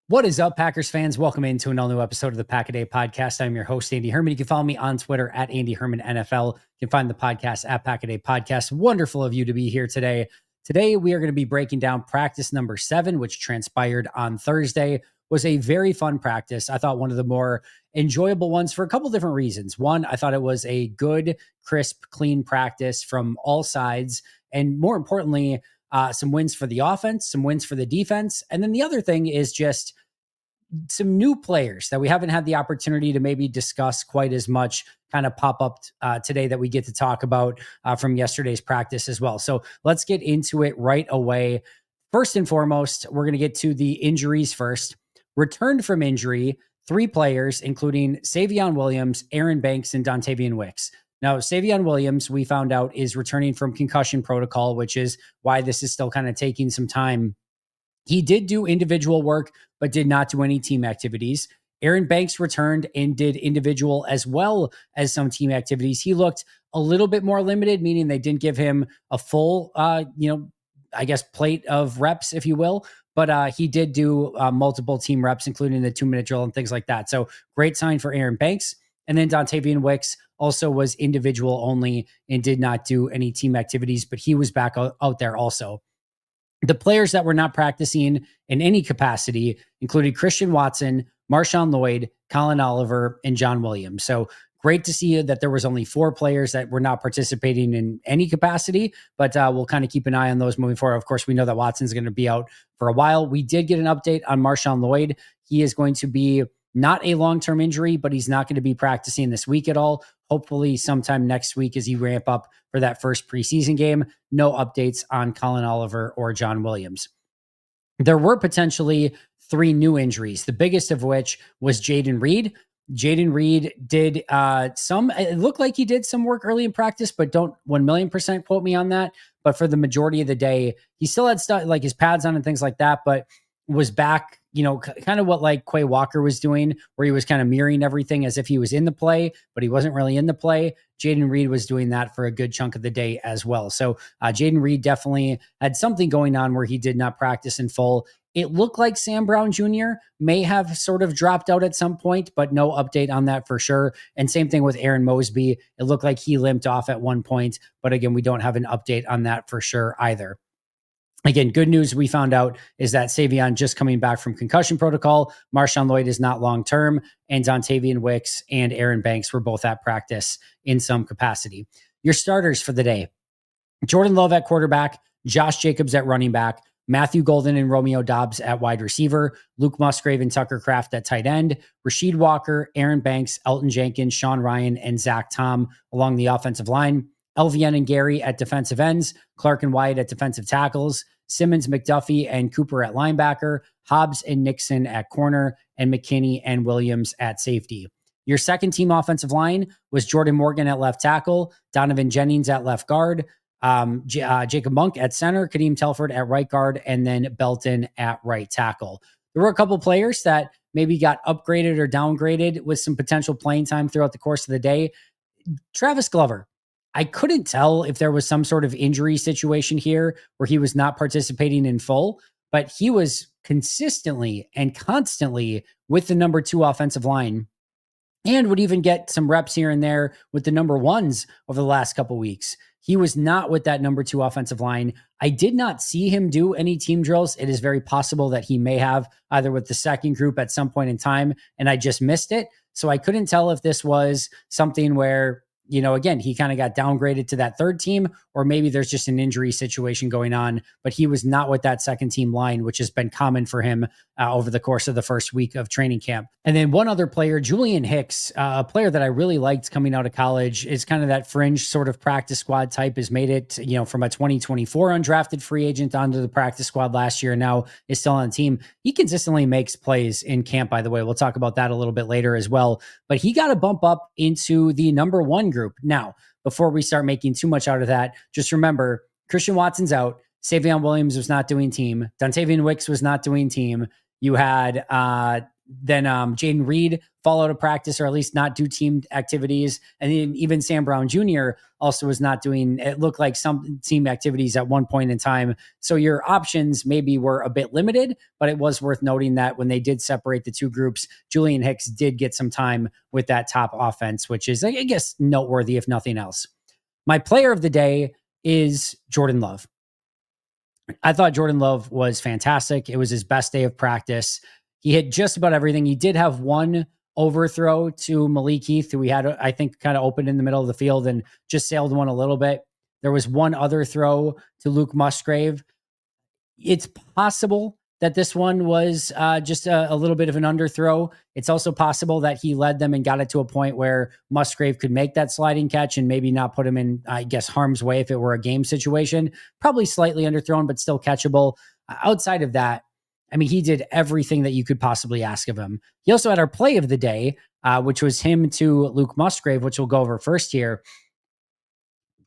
What is up, Packers fans? Welcome into an all-new episode of the Pack-A-Day Podcast. I'm your host, Andy Herman. You can follow me on Twitter at Andy Herman NFL. You can find the podcast at Pack-A-Day Podcast. Wonderful of you to be here today. Today, we are going to be breaking down practice number 7, which transpired on Thursday. Was a very fun practice. I thought one of the more enjoyable ones for a couple different reasons. One, I thought it was a good, crisp, clean practice from all sides. And more importantly, some wins for the offense, some wins for the defense. And then the other thing is just some new players that we haven't had the opportunity to maybe discuss quite as much kind of pop up today that we get to talk about from yesterday's practice as well. So let's get into it right away. First and foremost, we're going to get to the injuries first. Returned from injury, 3 players, including Savion Williams, Aaron Banks, and Dontavian Wicks. Now, Savion Williams, we found out, is returning from concussion protocol, which is why this is still kind of taking some time. He did do individual work, but did not do any team activities. Aaron Banks returned and did individual as well as some team activities. He looked a little bit more limited, meaning they didn't give him a full, plate of reps, if you will. But he did do multiple team reps, including the 2-minute drill and things like that. So great sign for Aaron Banks. And then Dontavian Wicks also was individual only and did not do any team activities, but he was back out there also. The players that were not practicing in any capacity included Christian Watson, Marshawn Lloyd, Colin Oliver, and John Williams. So great to see that there was only 4 players that were not participating in any capacity, but we'll kind of keep an eye on those moving forward. Of course, we know that Watson's going to be out for a while. We did get an update on Marshawn Lloyd. He is going to be not a long-term injury, but he's not going to be practicing this week at all. Hopefully sometime next week as he ramp up for that first preseason game. No updates on Colin Oliver or John Williams. There were potentially 3 new injuries, the biggest of which was Jayden Reed. Jayden Reed did it looked like he did some work early in practice, but don't 1,000,000% quote me on that. But for the majority of the day, he still had stuff like his pads on and things like that, but was back, kind of what like Quay Walker was doing, where he was kind of mirroring everything as if he was in the play, but he wasn't really in the play. Jayden Reed was doing that for a good chunk of the day as well. So Jayden Reed definitely had something going on where he did not practice in full. It looked like Sam Brown Jr. may have sort of dropped out at some point, but no update on that for sure. And same thing with Aaron Mosby. It looked like he limped off at one point, but again, we don't have an update on that for sure either. Again, good news we found out is that Savion just coming back from concussion protocol. Marshawn Lloyd is not long-term, and Dontavian Wicks and Aaron Banks were both at practice in some capacity. Your starters for the day: Jordan Love at quarterback, Josh Jacobs at running back, Matthew Golden and Romeo Doubs at wide receiver, Luke Musgrave and Tucker Kraft at tight end, Rasheed Walker, Aaron Banks, Elton Jenkins, Sean Ryan, and Zach Tom along the offensive line, LVN and Gary at defensive ends, Clark and Wyatt at defensive tackles, Simmons, McDuffie, and Cooper at linebacker, Hobbs and Nixon at corner, and McKinney and Williams at safety. Your second team offensive line was Jordan Morgan at left tackle, Donovan Jennings at left guard, Jacob Monk at center, Kadeem Telford at right guard, and then Belton at right tackle. There were a couple players that maybe got upgraded or downgraded with some potential playing time throughout the course of the day. Travis Glover. I couldn't tell if there was some sort of injury situation here where he was not participating in full, but he was consistently and constantly with the number 2 offensive line and would even get some reps here and there with the number 1s over the last couple weeks. He was not with that number 2 offensive line. I did not see him do any team drills. It is very possible that he may have either with the second group at some point in time, and I just missed it. So I couldn't tell if this was something where, again, he kind of got downgraded to that third team, or maybe there's just an injury situation going on, but he was not with that second team line, which has been common for him over the course of the first week of training camp. And then one other player, Julian Hicks, a player that I really liked coming out of college, is kind of that fringe sort of practice squad type, has made it, from a 2024 undrafted free agent onto the practice squad last year, and now is still on the team. He consistently makes plays in camp, by the way. We'll talk about that a little bit later as well, but he got a bump up into the number 1 group. Now, before we start making too much out of that, just remember, Christian Watson's out. Savion Williams was not doing team. Dontavian Wicks was not doing team. You had then Jaden Reed fall out of practice, or at least not do team activities. And then even Sam Brown Jr. also was not doing, it looked like some team activities at one point in time. So your options maybe were a bit limited, but it was worth noting that when they did separate the two groups, Julian Hicks did get some time with that top offense, which is, I guess, noteworthy, if nothing else. My player of the day is Jordan Love. I thought Jordan Love was fantastic. It was his best day of practice. He hit just about everything. He did have one overthrow to Malik Heath, who he had, I think, kind of opened in the middle of the field and just sailed one a little bit. There was one other throw to Luke Musgrave. It's possible that this one was just a little bit of an underthrow. It's also possible that he led them and got it to a point where Musgrave could make that sliding catch and maybe not put him in, I guess, harm's way if it were a game situation. Probably slightly underthrown, but still catchable. Outside of that, I mean, he did everything that you could possibly ask of him. He also had our play of the day, which was him to Luke Musgrave, which we'll go over first here.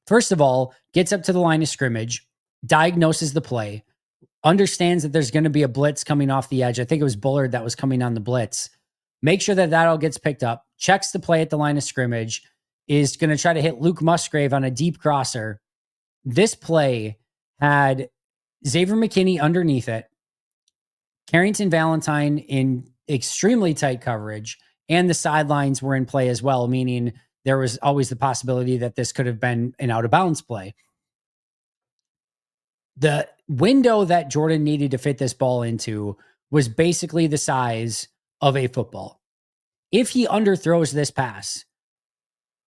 First of all, gets up to the line of scrimmage, diagnoses the play, understands that there's going to be a blitz coming off the edge. I think it was Bullard that was coming on the blitz. Make sure that all gets picked up, checks the play at the line of scrimmage, is going to try to hit Luke Musgrave on a deep crosser. This play had Xavier McKinney underneath it, Carrington Valentine in extremely tight coverage, and the sidelines were in play as well, meaning there was always the possibility that this could have been an out of bounds play. The window that Jordan needed to fit this ball into was basically the size of a football. If he underthrows this pass,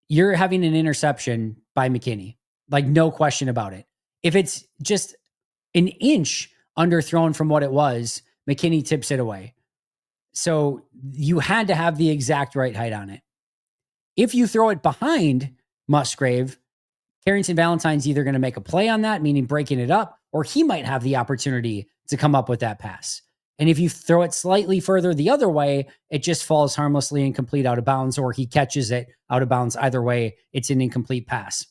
you're having an interception by McKinney, like no question about it. If it's just an inch underthrown from what it was, McKinney tips it away. So you had to have the exact right height on it. If you throw it behind Musgrave, Carrington Valentine's either going to make a play on that, meaning breaking it up, or he might have the opportunity to come up with that pass. And if you throw it slightly further the other way, it just falls harmlessly incomplete out of bounds, or he catches it out of bounds. Either way, it's an incomplete pass.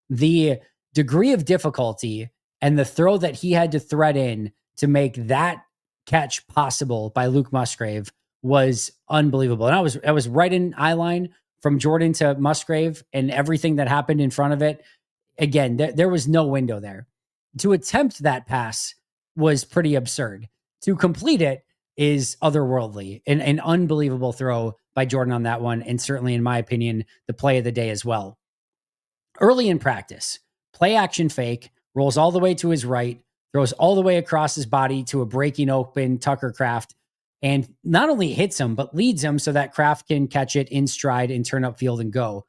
The degree of difficulty and the throw that he had to thread in to make that catch possible by Luke Musgrave was unbelievable. And I was right in eye line from Jordan to Musgrave, and everything that happened in front of it. Again, there was no window there. To attempt that pass was pretty absurd. To complete it is otherworldly. An unbelievable throw by Jordan on that one, and certainly, in my opinion, the play of the day as well. Early in practice, play action fake, rolls all the way to his right, throws all the way across his body to a breaking open Tucker Kraft, and not only hits him, but leads him so that Kraft can catch it in stride and turn upfield and go.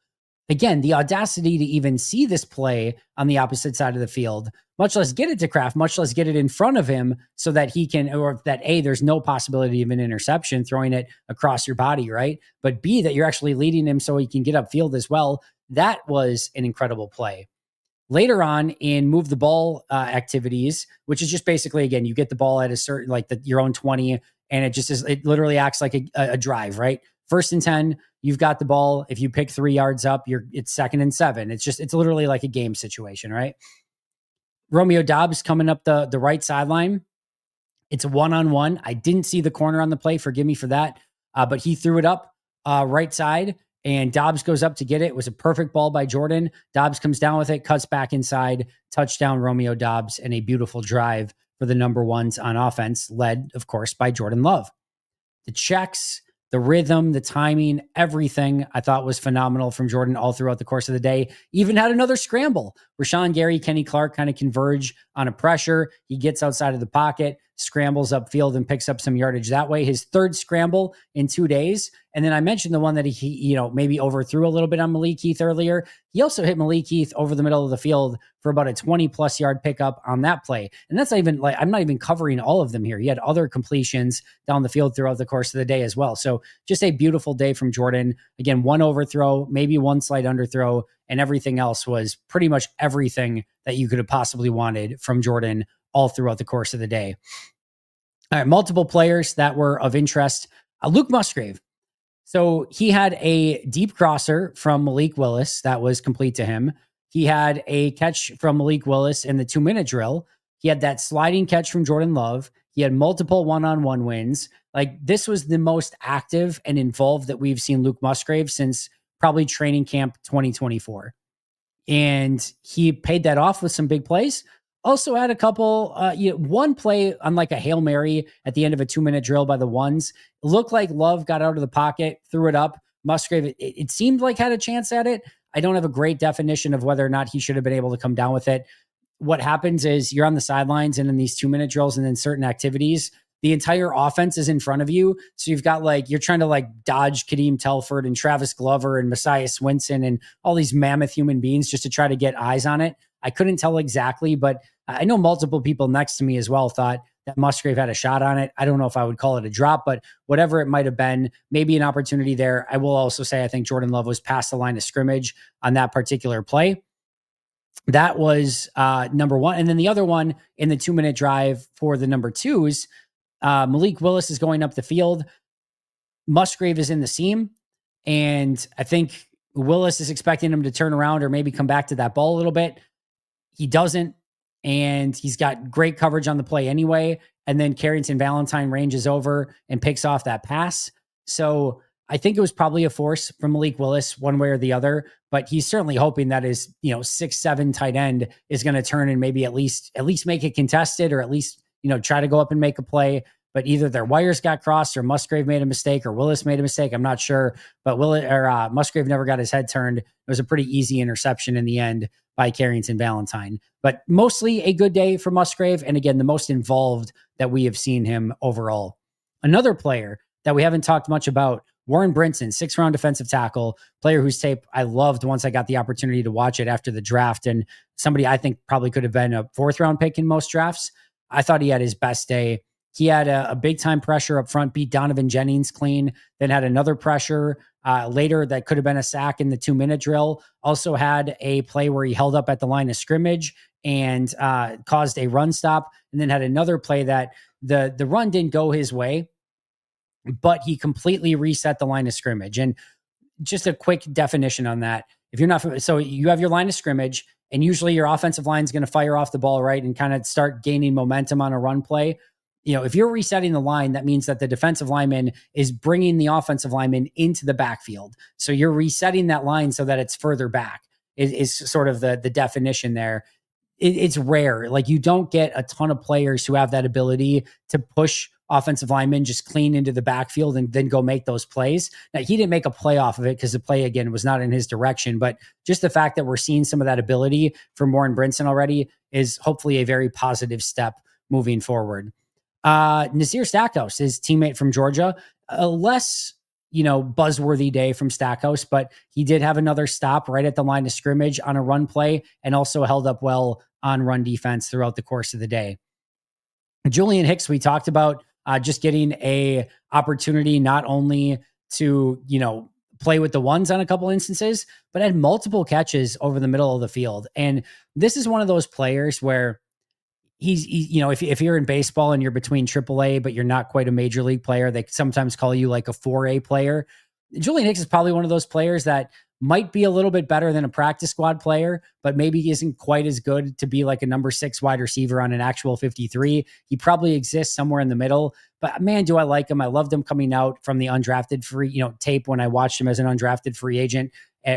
Again, the audacity to even see this play on the opposite side of the field, much less get it to Kraft, much less get it in front of him so that he can, or that A, there's no possibility of an interception throwing it across your body, right? But B, that you're actually leading him so he can get upfield as well. That was an incredible play. Later on in move the ball activities, which is just basically, again, you get the ball at a certain, like your own 20, and it literally acts like a drive, right? 1st and 10, you've got the ball. If you pick 3 yards up, it's 2nd and 7. It's literally like a game situation, right? Romeo Doubs coming up the right sideline. It's a one-on-one. I didn't see the corner on the play. Forgive me for that. But he threw it up right side, and Doubs goes up to get it. It was a perfect ball by Jordan. Doubs comes down with it, cuts back inside, touchdown Romeo Doubs, and a beautiful drive for the number ones on offense, led, of course, by Jordan Love. The checks, the rhythm, the timing, everything I thought was phenomenal from Jordan all throughout the course of the day. Even had another scramble. Rashawn Gary, Kenny Clark kind of converge on a pressure. He gets outside of the pocket, scrambles upfield, and picks up some yardage that way. His 3rd scramble in 2 days. And then I mentioned the one that he maybe overthrew a little bit on Malik Heath earlier. He also hit Malik Heath over the middle of the field for about a 20+ yard pickup on that play. And that's not even like, I'm not even covering all of them here. He had other completions down the field throughout the course of the day as well. So just a beautiful day from Jordan. Again, one overthrow, maybe one slight underthrow, and everything else was pretty much everything that you could have possibly wanted from Jordan all throughout the course of the day. All right, multiple players that were of interest. Luke Musgrave. So he had a deep crosser from Malik Willis that was complete to him. He had a catch from Malik Willis in the 2-minute drill. He had that sliding catch from Jordan Love. He had multiple one-on-one wins. Like, this was the most active and involved that we've seen Luke Musgrave since probably training camp 2024. And he paid that off with some big plays. Also had a couple, one play on like a Hail Mary at the end of a 2-minute drill by the ones. It looked like Love got out of the pocket, threw it up. Musgrave, it seemed like had a chance at it. I don't have a great definition of whether or not he should have been able to come down with it. What happens is you're on the sidelines and in these 2-minute drills and then certain activities, the entire offense is in front of you. So you've got like, you're trying to like dodge Kadeem Telford and Travis Glover and Messiah Swinson and all these mammoth human beings just to try to get eyes on it. I couldn't tell exactly, but I know multiple people next to me as well thought that Musgrave had a shot on it. I don't know if I would call it a drop, but whatever it might have been, maybe an opportunity there. I will also say I think Jordan Love was past the line of scrimmage on that particular play. That was number one. And then the other one in the 2-minute drive for the number twos, Malik Willis is going up the field. Musgrave is in the seam. And I think Willis is expecting him to turn around or maybe come back to that ball a little bit. He doesn't. And he's got great coverage on the play anyway. And then Carrington Valentine ranges over and picks off that pass. So I think it was probably a force from Malik Willis one way or the other, but he's certainly hoping that his, 6'7" tight end is going to turn and maybe at least make it contested or at least, try to go up and make a play. But either their wires got crossed or Musgrave made a mistake or Willis made a mistake. I'm not sure, but Musgrave never got his head turned. It was a pretty easy interception in the end by Carrington Valentine, but mostly a good day for Musgrave. And again, the most involved that we have seen him overall. Another player that we haven't talked much about, Warren Brinson, 6th-round defensive tackle, player whose tape I loved once I got the opportunity to watch it after the draft. And somebody I think probably could have been a 4th-round pick in most drafts. I thought he had his best day. He had a big time pressure up front, beat Donovan Jennings clean, then had another pressure later that could have been a sack in the 2-minute drill. Also had a play where he held up at the line of scrimmage and caused a run stop, and then had another play that the run didn't go his way, but he completely reset the line of scrimmage. And just a quick definition on that. If you're not, so you have your line of scrimmage, and usually your offensive line is going to fire off the ball, right, and kind of start gaining momentum on a run play. If you're resetting the line, that means that the defensive lineman is bringing the offensive lineman into the backfield. So you're resetting that line so that it's further back is sort of the definition there. It's rare. Like, you don't get a ton of players who have that ability to push offensive linemen just clean into the backfield and then go make those plays. Now, he didn't make a play off of it because the play, again, was not in his direction. But just the fact that we're seeing some of that ability from Warren Brinson already is hopefully a very positive step moving forward. Nazir Stackhouse, his teammate from Georgia, a less, buzzworthy day from Stackhouse, but he did have another stop right at the line of scrimmage on a run play and also held up well on run defense throughout the course of the day. Julian Hicks, we talked about just getting a opportunity not only to, play with the ones on a couple instances, but had multiple catches over the middle of the field. And this is one of those players where if you're in baseball and you're between AAA, but you're not quite a major league player, they sometimes call you like a 4A player. Julian Hicks is probably one of those players that might be a little bit better than a practice squad player, but maybe isn't quite as good to be like a number 6 wide receiver on an actual 53. He probably exists somewhere in the middle, but man, do I like him. I loved him coming out from the undrafted free, tape when I watched him as an undrafted free agent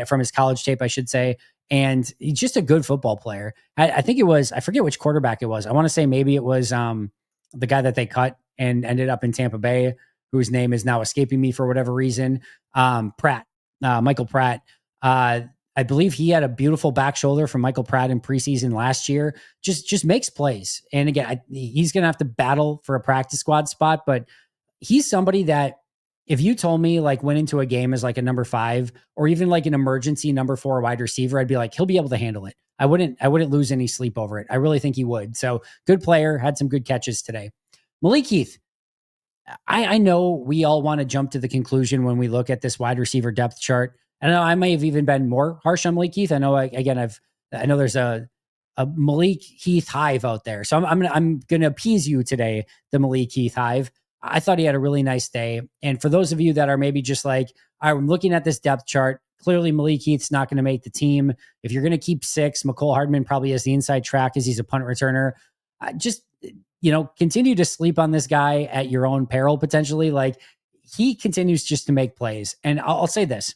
from his college tape, I should say. And he's just a good football player. I think it was, I forget which quarterback it was. I want to say maybe it was the guy that they cut and ended up in Tampa Bay, whose name is now escaping me for whatever reason. Michael Pratt. I believe he had a beautiful back shoulder from Michael Pratt in preseason last year. Just makes plays. And again, he's going to have to battle for a practice squad spot, but he's somebody that, if you told me like went into a game as like a number 5 or even like an emergency number 4 wide receiver, I'd be like, he'll be able to handle it. I wouldn't lose any sleep over it. I really think he would. So good player, had some good catches today. Malik Heath. I know we all want to jump to the conclusion when we look at this wide receiver depth chart. I know I may have even been more harsh on Malik Heath. I know, I know there's a Malik Heath hive out there. So I'm going to appease you today, the Malik Heath hive. I thought he had a really nice day. And for those of you that are maybe just like, I'm looking at this depth chart, clearly Malik Heath's not going to make the team. If you're going to keep 6, McCole Hardman probably has the inside track as he's a punt returner. Just continue to sleep on this guy at your own peril potentially. Like, he continues just to make plays. And I'll say this.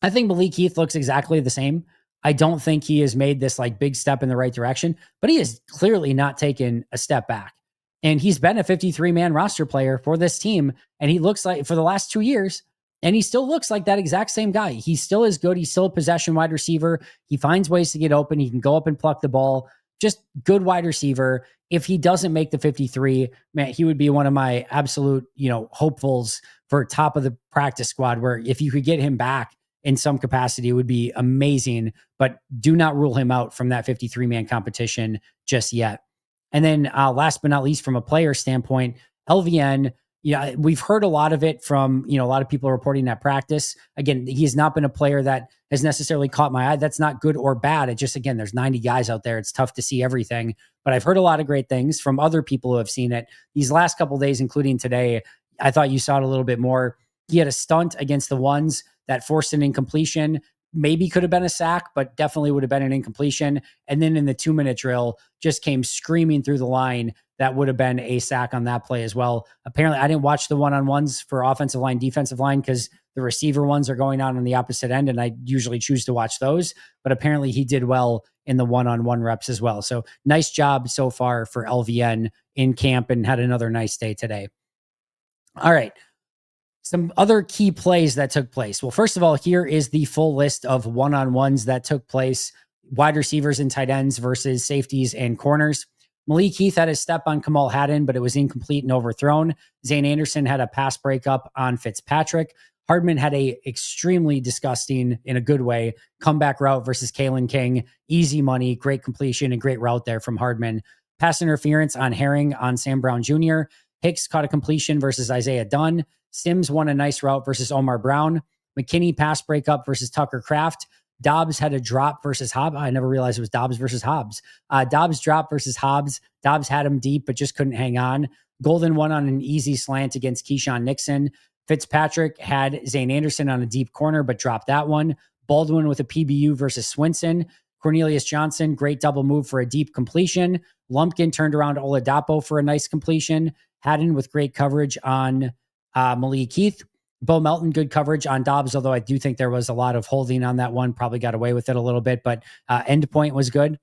I think Malik Heath looks exactly the same. I don't think he has made this like big step in the right direction, but he has clearly not taken a step back. And he's been a 53-man roster player for this team. And he looks like for the last 2 years, and he still looks like that exact same guy. He's still as good. He's still a possession wide receiver. He finds ways to get open. He can go up and pluck the ball. Just good wide receiver. If he doesn't make the 53, man, he would be one of my absolute, hopefuls for top of the practice squad, where if you could get him back in some capacity, it would be amazing, but do not rule him out from that 53-man competition just yet. And then last but not least, from a player standpoint, LVN, we've heard a lot of it from, a lot of people reporting at practice. Again, he has not been a player that has necessarily caught my eye. That's not good or bad. It just, again, there's 90 guys out there. It's tough to see everything, but I've heard a lot of great things from other people who have seen it these last couple of days, including today. I thought you saw it a little bit more. He had a stunt against the ones that forced an incompletion. Maybe could have been a sack, but definitely would have been an incompletion. And then in the 2-minute drill, just came screaming through the line. That would have been a sack on that play as well. Apparently, I didn't watch the one-on-ones for offensive line, defensive line, because the receiver ones are going on the opposite end, and I usually choose to watch those. But apparently, he did well in the one-on-one reps as well. So nice job so far for LVN in camp, and had another nice day today. All right. Some other key plays that took place. Well, first of all, here is the full list of one-on-ones that took place. Wide receivers and tight ends versus safeties and corners. Malik Heath had a step on Kamal Haddon, but it was incomplete and overthrown. Zane Anderson had a pass breakup on Fitzpatrick. Hardman had a extremely disgusting, in a good way, comeback route versus Kalen King. Easy money, great completion, and great route there from Hardman. Pass interference on Herring on Sam Brown Jr. Hicks caught a completion versus Isaiah Dunn. Sims won a nice route versus Omar Brown. McKinney pass breakup versus Tucker Kraft. Dobbs had a drop versus Hobbs. I never realized it was Dobbs versus Hobbs. Dobbs drop versus Hobbs. Dobbs had him deep, but just couldn't hang on. Golden won on an easy slant against Keyshawn Nixon. Fitzpatrick had Zane Anderson on a deep corner, but dropped that one. Baldwin with a PBU versus Swinson. Cornelius Johnson, great double move for a deep completion. Lumpkin turned around Oladapo for a nice completion. Haddon with great coverage on Malik Heath. Bo Melton, good coverage on Dobbs, although I do think there was a lot of holding on that one. Probably got away with it a little bit, but end point was good.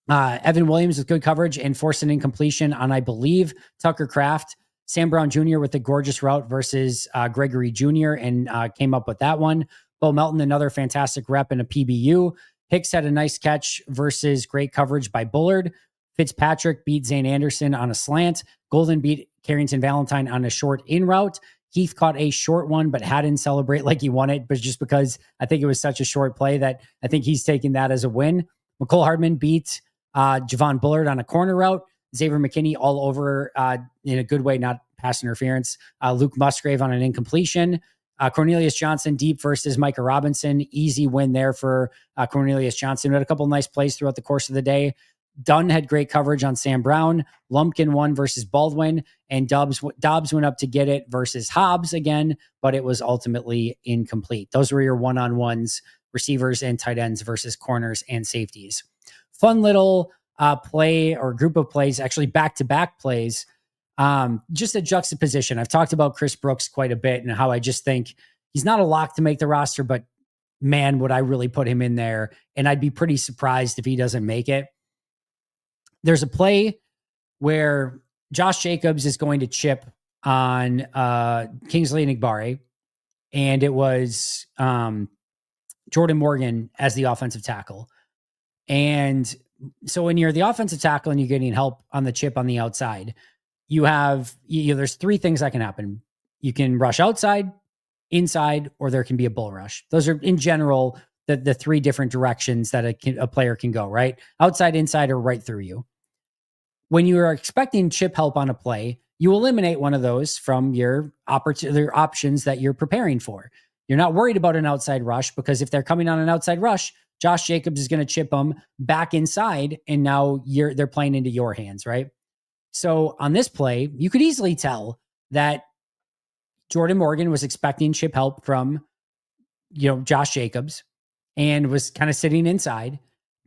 Evan Williams with good coverage and forced an incompletion on, I believe, Tucker Kraft. Sam Brown Jr. with a gorgeous route versus Gregory Jr. and came up with that one. Bo Melton, another fantastic rep and a PBU. Hicks had a nice catch versus great coverage by Bullard. Fitzpatrick beat Zane Anderson on a slant. Golden beat Carrington Valentine on a short in route. Heath caught a short one, but hadn't celebrate like he won it, but just because I think it was such a short play that I think he's taking that as a win. McCole Hardman beat Javon Bullard on a corner route. Xavier McKinney all over in a good way, not pass interference. Luke Musgrave on an incompletion. Cornelius Johnson deep versus Micah Robinson. Easy win there for Cornelius Johnson. We had a couple nice plays throughout the course of the day. Dunn had great coverage on Sam Brown. Lumpkin won versus Baldwin, and Dobbs went up to get it versus Hobbs again, but it was ultimately incomplete. Those were your one-on-ones, receivers and tight ends versus corners and safeties. Fun little play or group of plays, actually back-to-back plays. Just a juxtaposition. I've talked about Chris Brooks quite a bit and how I just think he's not a lock to make the roster, but man, would I really put him in there, and I'd be pretty surprised if he doesn't make it. There's a play where Josh Jacobs is going to chip on Kingsley Enagbare, and it was Jordan Morgan as the offensive tackle. And so when you're the offensive tackle and you're getting help on the chip on the outside, there's three things that can happen. You can rush outside, inside, or there can be a bull rush. Those are in general the three different directions that a player can go, right? Outside, inside, or right through you. When you are expecting chip help on a play, you eliminate one of those from your options that you're preparing for. You're not worried about an outside rush, because if they're coming on an outside rush, Josh Jacobs is going to chip them back inside, and now they're playing into your hands, right? So on this play, you could easily tell that Jordan Morgan was expecting chip help from Josh Jacobs and was kind of sitting inside.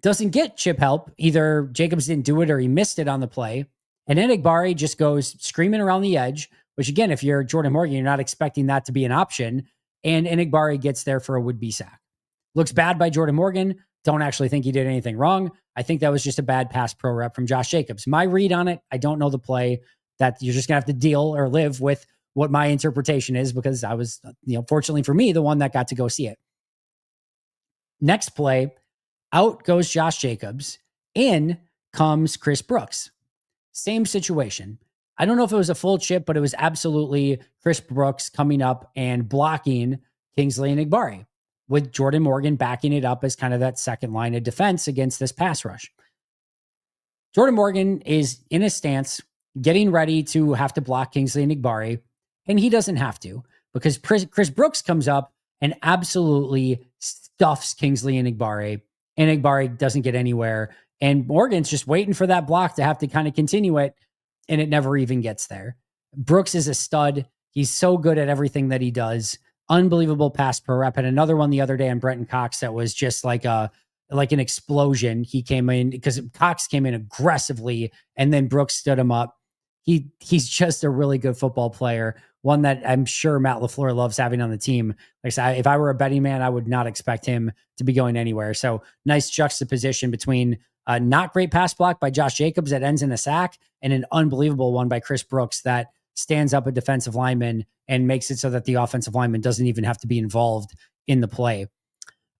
doesn't get chip help. Either Jacobs didn't do it or he missed it on the play. And Enigbari just goes screaming around the edge, which again, if you're Jordan Morgan, you're not expecting that to be an option. And Enigbari gets there for a would-be sack. Looks bad by Jordan Morgan. Don't actually think he did anything wrong. I think that was just a bad pass pro rep from Josh Jacobs. My read on it, I don't know the play. That you're just going to have to deal or live with what my interpretation is, because I was, fortunately for me, the one that got to go see it. Next play, out goes Josh Jacobs. In comes Chris Brooks. Same situation. I don't know if it was a full chip, but it was absolutely Chris Brooks coming up and blocking Kingsley Enigbari, with Jordan Morgan backing it up as kind of that second line of defense against this pass rush. Jordan Morgan is in a stance, getting ready to have to block Kingsley Enigbari, and he doesn't have to, because Chris Brooks comes up and absolutely stuffs Kingsley Enigbari. Enigbari doesn't get anywhere, and Morgan's just waiting for that block to have to kind of continue it, and it never even gets there. Brooks is a stud. He's so good at everything that he does. Unbelievable pass per rep. And another one the other day on Brenton Cox that was just like an explosion. He came in because Cox came in aggressively, and then Brooks stood him up. He's just a really good football player, one that I'm sure Matt LaFleur loves having on the team. Like I said, if I were a betting man, I would not expect him to be going anywhere. So nice juxtaposition between a not great pass block by Josh Jacobs that ends in a sack, and an unbelievable one by Chris Brooks that stands up a defensive lineman and makes it so that the offensive lineman doesn't even have to be involved in the play.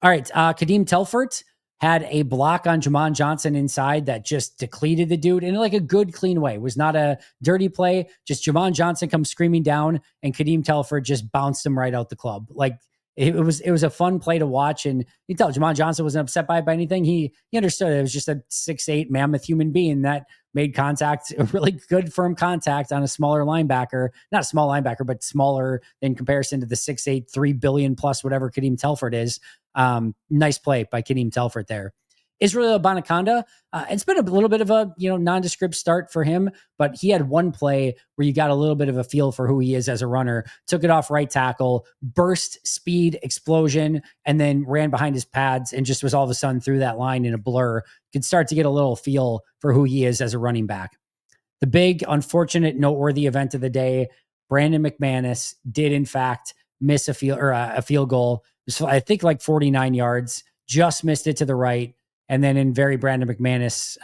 All right. Kadeem Telfort had a block on Jamon Johnson inside that just depleted the dude in like a good, clean way. It was not a dirty play. Just Jamon Johnson comes screaming down, and Kadeem Telfort just bounced him right out the club. Like it was a fun play to watch. And you tell Jamon Johnson wasn't upset by anything. He understood it was just a 6'8" mammoth human being that made contact, a really good firm contact on a smaller linebacker, not a small linebacker, but smaller in comparison to the 6'8", 3 billion plus whatever Kadeem Telfort is. Nice play by Kadeem Telfort there. Israel Abanikanda, it's been a little bit of a nondescript start for him, but he had one play where you got a little bit of a feel for who he is as a runner. Took it off right tackle, burst, speed, explosion, and then ran behind his pads and just was all of a sudden through that line in a blur. Could start to get a little feel for who he is as a running back. The big, unfortunate, noteworthy event of the day, Brandon McManus did in fact miss a field goal. So I think like 49 yards, just missed it to the right. And then in very Brandon McManus,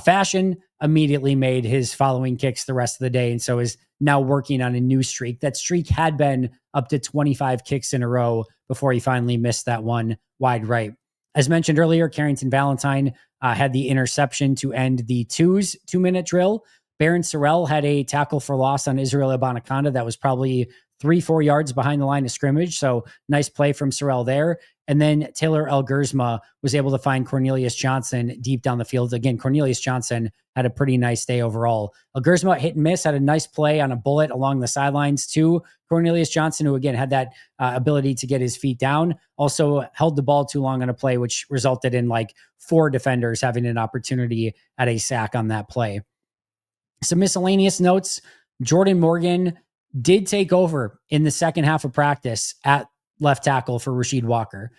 fashion, immediately made his following kicks the rest of the day. And so is now working on a new streak. That streak had been up to 25 kicks in a row before he finally missed that one wide right. As mentioned earlier, Carrington Valentine had the interception to end the 2-minute drill. Barron Sorrell had a tackle for loss on Israel Abanikanda that was probably 3-4 yards behind the line of scrimmage. So nice play from Sorrell there. And then Taylor Elgersma was able to find Cornelius Johnson deep down the field. Again, Cornelius Johnson had a pretty nice day overall. Elgersma hit and miss, had a nice play on a bullet along the sidelines to Cornelius Johnson, who again had that ability to get his feet down. Also held the ball too long on a play, which resulted in like 4 defenders having an opportunity at a sack on that play. Some miscellaneous notes. Jordan Morgan did take over in the second half of practice at left tackle for Rasheed Walker.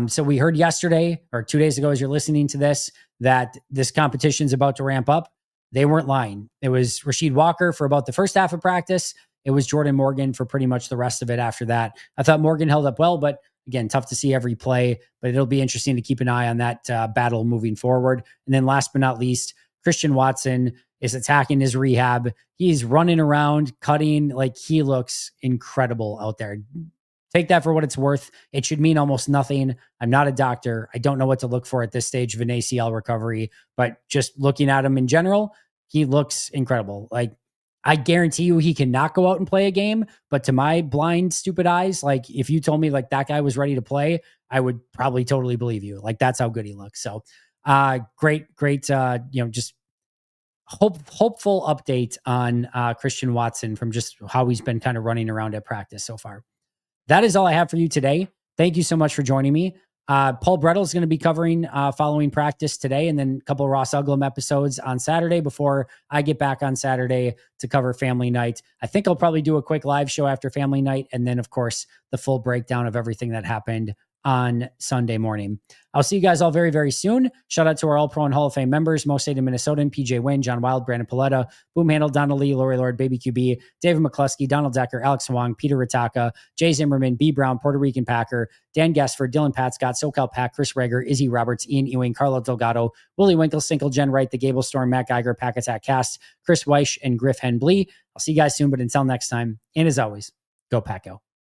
So we heard yesterday or 2 days ago, as you're listening to this, that this competition is about to ramp up. They weren't lying. It was Rasheed Walker for about the first half of practice. It was Jordan Morgan for pretty much the rest of it after that. I thought Morgan held up well, but again, tough to see every play, but it'll be interesting to keep an eye on that battle moving forward. And then last but not least, Christian Watson is attacking his rehab. He's running around, cutting, like he looks incredible out there. Take that for what it's worth. It should mean almost nothing. I'm not a doctor. I don't know what to look for at this stage of an ACL recovery, but just looking at him in general, he looks incredible. Like I guarantee you he cannot go out and play a game, but to my blind, stupid eyes, like if you told me like that guy was ready to play, I would probably totally believe you. Like that's how good he looks. So great, just hopeful update on Christian Watson from just how he's been kind of running around at practice so far. That is all I have for you today. Thank you so much for joining me. Paul Brettel is going to be covering following practice today, and then a couple of Ross Uglum episodes on Saturday before I get back on Saturday to cover Family Night. I think I'll probably do a quick live show after Family Night, and then, of course, the full breakdown of everything that happened on Sunday morning. I'll see you guys all very, very soon. Shout out to our All-Pro and Hall of Fame members, Mo State of Minnesotan, PJ Wayne, John Wild, Brandon Paletta, Boom Handle, Donald Lee, Lori Lord, Baby QB, David McCluskey, Donald Decker, Alex Wong, Peter Ritaka, Jay Zimmerman, B. Brown, Puerto Rican Packer, Dan Gassford, Dylan Pat Scott, SoCal Pack, Chris Rager, Izzy Roberts, Ian Ewing, Carlo Delgado, Willie Winkle, Sinkle, Jen Wright, The Gable Storm, Matt Geiger, Pack Attack Cast, Chris Weish, and Griff Henblee. I'll see you guys soon, but until next time, and as always, go Pack Go.